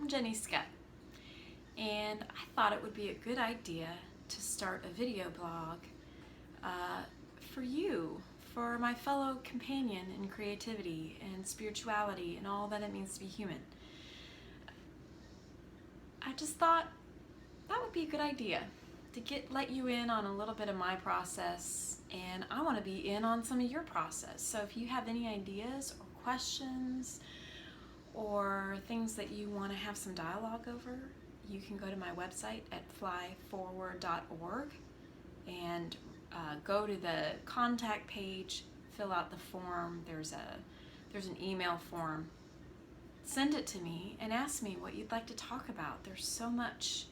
I'm Jennie Schut, and I thought it would be a good idea to start a video blog for you, for my fellow companion in creativity and spirituality and all that it means to be human. I just thought that would be a good idea to let you in on a little bit of my process, and I want to be in on some of your process. So if you have any ideas or questions or things that you want to have some dialogue over, you can go to my website at flyforward.org and go to the contact page, fill out the form. There's an email form. Send it to me and ask me what you'd like to talk about. There's so much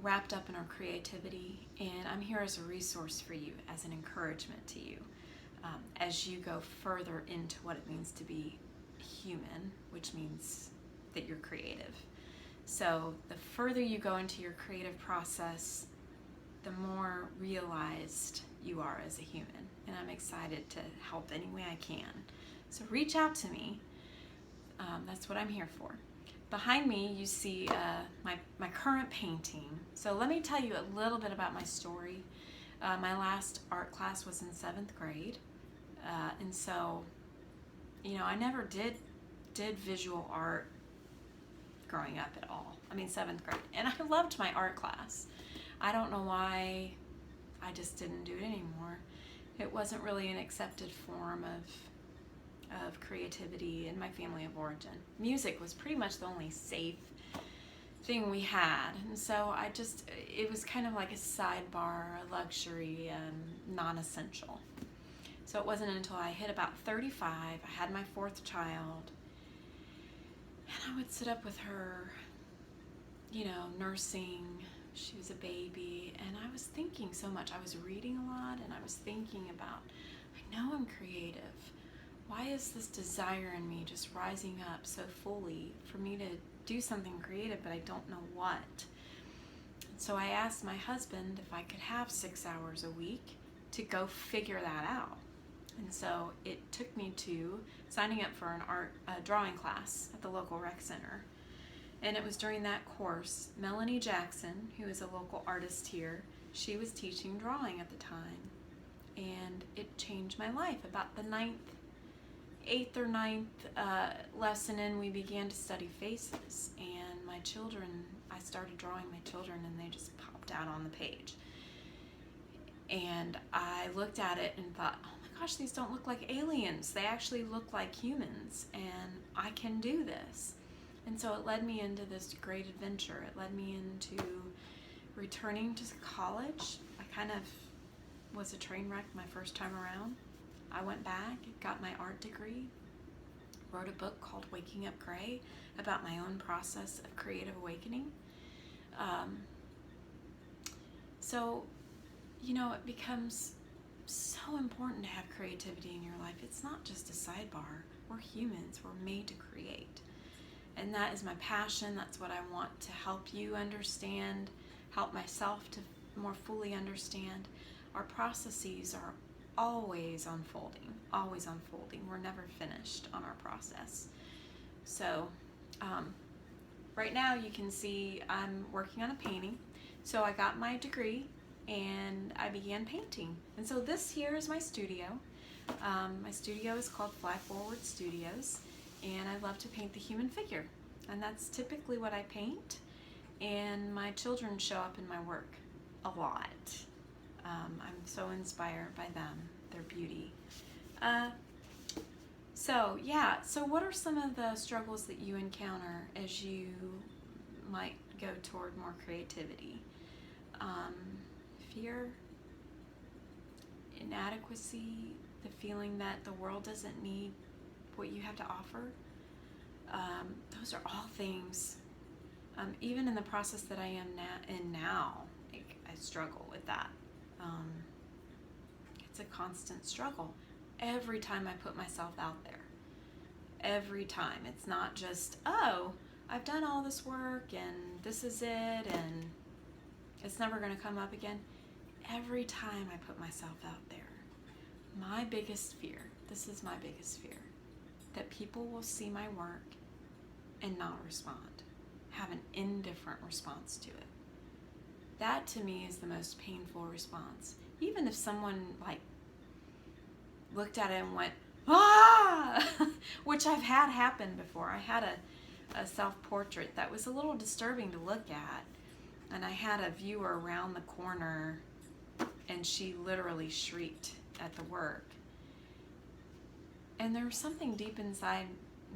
wrapped up in our creativity, and I'm here as a resource for you, as an encouragement to you as you go further into what it means to be human, which means that you're creative. So the further you go into your creative process, the more realized you are as a human, and I'm excited to help any way I can. So reach out to me. That's what I'm here for. Behind me you see my current painting. So let me tell you a little bit about my story. My last art class was in 7th grade, and so I never did visual art growing up at all. 7th grade, and I loved my art class. I don't know why I just didn't do it anymore. It wasn't really an accepted form of creativity in my family of origin. Music was pretty much the only safe thing we had, and so it was kind of like a sidebar, a luxury, non-essential. So it wasn't until I hit about 35, I had my 4th child, and I would sit up with her, nursing. She was a baby, and I was thinking so much. I was reading a lot, and I was thinking about, I know I'm creative. Why is this desire in me just rising up so fully for me to do something creative, but I don't know what? So I asked my husband if I could have 6 hours a week to go figure that out. And so it took me to signing up for an drawing class at the local rec center. And it was during that course, Melanie Jackson, who is a local artist here, she was teaching drawing at the time. And it changed my life. About the 8th or 9th lesson in, we began to study faces. And my children, I started drawing my children, and they just popped out on the page. And I looked at it and thought, oh my gosh, these don't look like aliens. They actually look like humans, and I can do this. And so it led me into this great adventure. It led me into returning to college. I kind of was a train wreck my first time around. I went back, got my art degree, wrote a book called Waking Up Gray about my own process of creative awakening. So it becomes so important to have creativity in your life. It's not just a sidebar. We're humans. We're made to create. And that is my passion. That's what I want to help you understand, help myself to more fully understand. Our processes are always unfolding, always unfolding. We're never finished on our process. So right now you can see I'm working on a painting. So I got my degree and I began painting. And so this here is my studio. My studio is called Fly Forward Studios, and I love to paint the human figure. And that's typically what I paint, and my children show up in my work a lot. I'm so inspired by them, their beauty. So what are some of the struggles that you encounter as you might go toward more creativity? Fear, inadequacy, the feeling that the world doesn't need what you have to offer. Those are all things, even in the process that I am now, I struggle with that. It's a constant struggle every time I put myself out there. Every time. It's not just, oh, I've done all this work and this is it and it's never going to come up again. Every time I put myself out there, my biggest fear, this is my biggest fear, that people will see my work and not respond. have an indifferent response to it. That to me is the most painful response. Even if someone like looked at it and went, ah, which I've had happen before. I had a self-portrait that was a little disturbing to look at, and I had a viewer around the corner, and she literally shrieked at the work. And there was something deep inside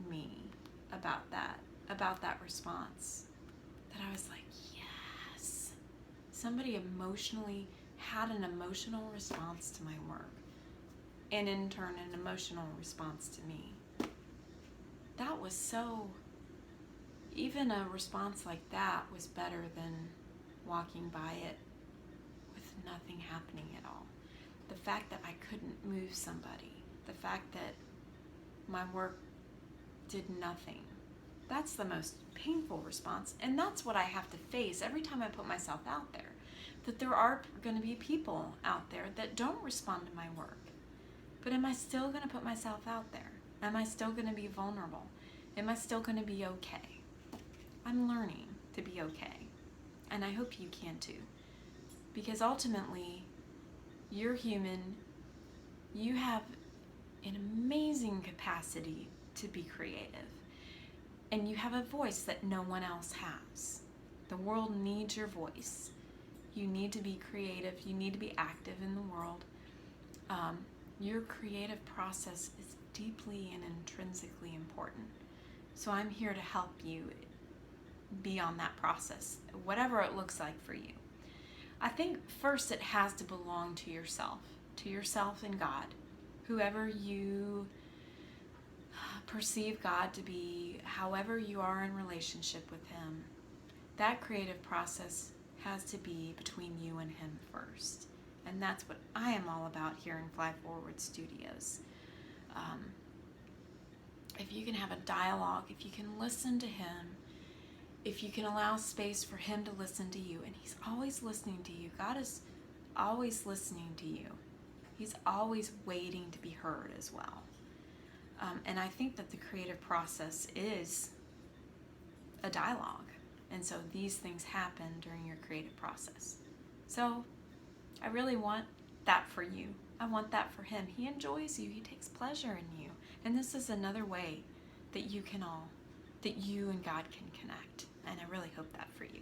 me about that response, that I was like, yes, somebody emotionally had an emotional response to my work, and in turn an emotional response to me. That was so, even a response like that was better than walking by it with nothing happening at all. The fact that I couldn't move somebody, the fact that my work did nothing, that's the most painful response. And that's what I have to face every time I put myself out there, that there are going to be people out there that don't respond to my work. But am I still going to put myself out there? Am I still going to be vulnerable? Am I still going to be okay? I'm learning to be okay. And I hope you can too. Because ultimately, you're human. You have an amazing capacity to be creative. And you have a voice that no one else has. The world needs your voice. You need to be creative. You need to be active in the world. Your creative process is deeply and intrinsically important. So I'm here to help you be on that process, whatever it looks like for you. I think first it has to belong to yourself and God. Whoever you perceive God to be, however you are in relationship with Him, that creative process has to be between you and Him first. And that's what I am all about here in Fly Forward Studios. If you can have a dialogue, if you can listen to Him, if you can allow space for Him to listen to you, and He's always listening to you. God is always listening to you. He's always waiting to be heard as well. And I think that the creative process is a dialogue. And so these things happen during your creative process. So I really want that for you. I want that for Him. He enjoys you. He takes pleasure in you. And this is another way that you and God can connect. And I really hope that for you.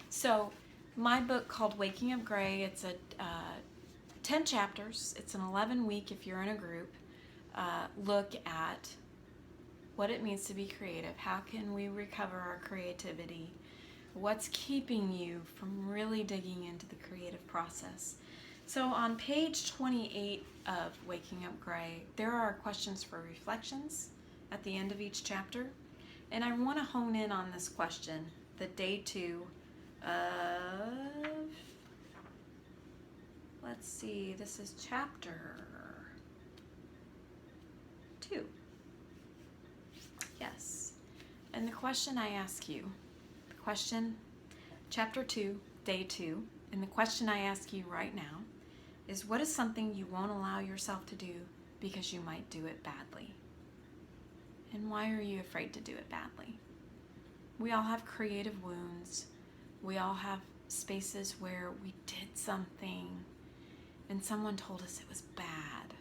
So my book called Waking Up Gray, it's a 10 chapters. It's an 11-week, if you're in a group, look at what it means to be creative. How can we recover our creativity? What's keeping you from really digging into the creative process? So on page 28 of Waking Up Gray, there are questions for reflections at the end of each chapter. And I want to hone in on this question, the day 2 of, let's see, this is chapter 2. Yes. And the question I ask you, chapter 2, day 2, and the question I ask you right now is, what is something you won't allow yourself to do because you might do it badly? And why are you afraid to do it badly? We all have creative wounds. We all have spaces where we did something and someone told us it was bad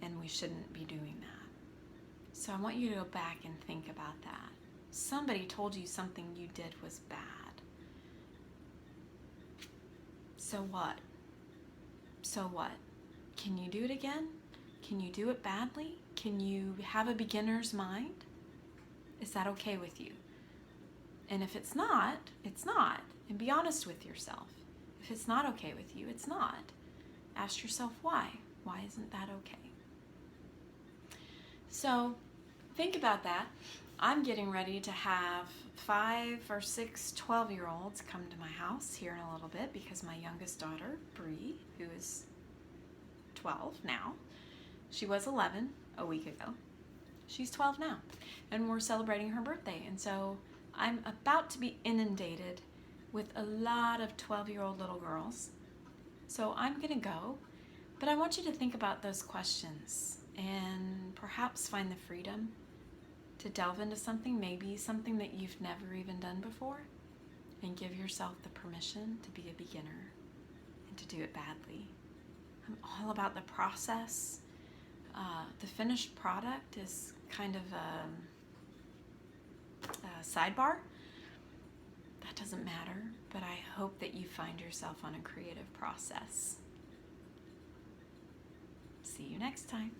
and we shouldn't be doing that. So I want you to go back and think about that. Somebody told you something you did was bad. So what? So what? Can you do it again? Can you do it badly? Can you have a beginner's mind? Is that okay with you? And if it's not, it's not. And be honest with yourself. If it's not okay with you, it's not. Ask yourself why. Why isn't that okay? So think about that. I'm getting ready to have 5 or 6 12-year-olds come to my house here in a little bit because my youngest daughter, Bree, who is 12 now, she was 11 a week ago. She's 12 now, and we're celebrating her birthday. And so I'm about to be inundated with a lot of 12-year-old little girls. So I'm going to go, but I want you to think about those questions and perhaps find the freedom to delve into something, maybe something that you've never even done before, and give yourself the permission to be a beginner and to do it badly. I'm all about the process. The finished product is kind of a sidebar. That doesn't matter, but I hope that you find yourself on a creative process. See you next time.